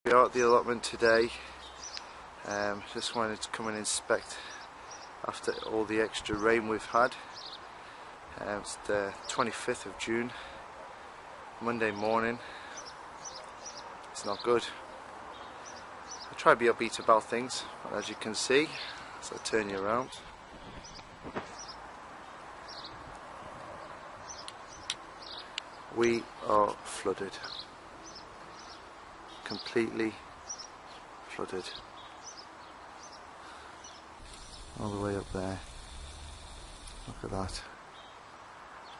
We are at the allotment today. Just wanted to come and inspect after all the extra rain we've had. It's the 25th of June, Monday morning. It's not good. I try to be upbeat about things, but as you can see, as I turn you around, we are flooded. Completely flooded. All the way up there. Look at that.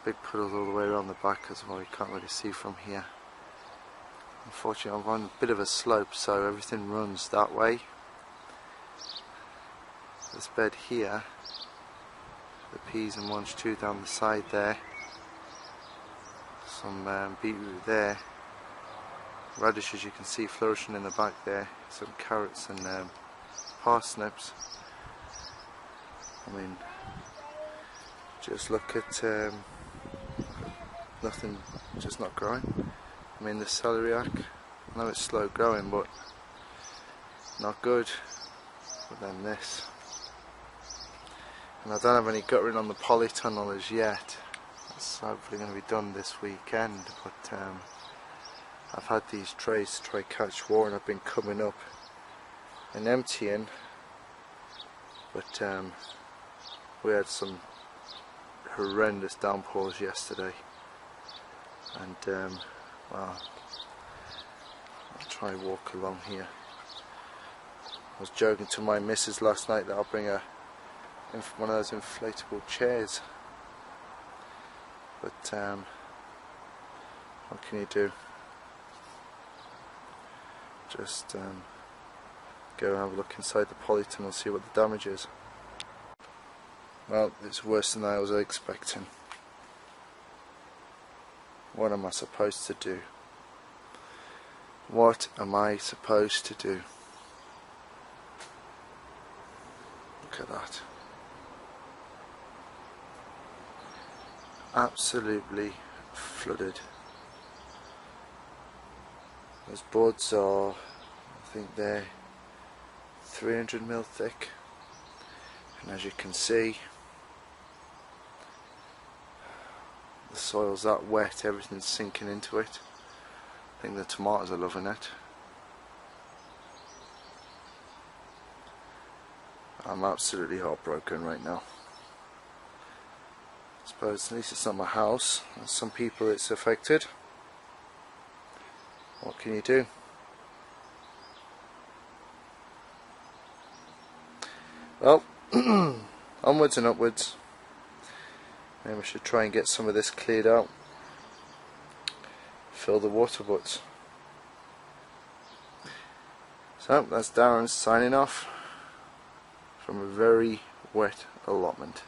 Big puddles all the way around the back as well. You can't really see from here. Unfortunately, I'm on a bit of a slope, so everything runs that way. This bed here, the peas and ones too down the side there. Some beetroot there. Radishes you can see flourishing in the back there. Some carrots and parsnips. I mean, just look at nothing, just not growing. I mean, the celeriac, I know it's slow growing, but not good. But then this, and I don't have any guttering on the polytunnel as yet. That's hopefully going to be done this weekend. But I've had these trays to try catch water, and I've been coming up and emptying. But we had some horrendous downpours yesterday, and well, I'll try and walk along here. I was joking to my missus last night that I'll bring one of those inflatable chairs, but what can you do? Just go and have a look inside the polytunnel and see what the damage is. Well, it's worse than I was expecting. What am I supposed to do? What am I supposed to do? Look at that. Absolutely flooded. Those boards are, I think they're 300mm thick, and as you can see, the soil's that wet, everything's sinking into it. I think the tomatoes are loving it. I'm absolutely heartbroken right now. I suppose at least it's not my house. Some people it's affected. What can you do? Well, onwards and upwards. Maybe I should try and get some of this cleared out. Fill the water butts. So that's Darren signing off from a very wet allotment.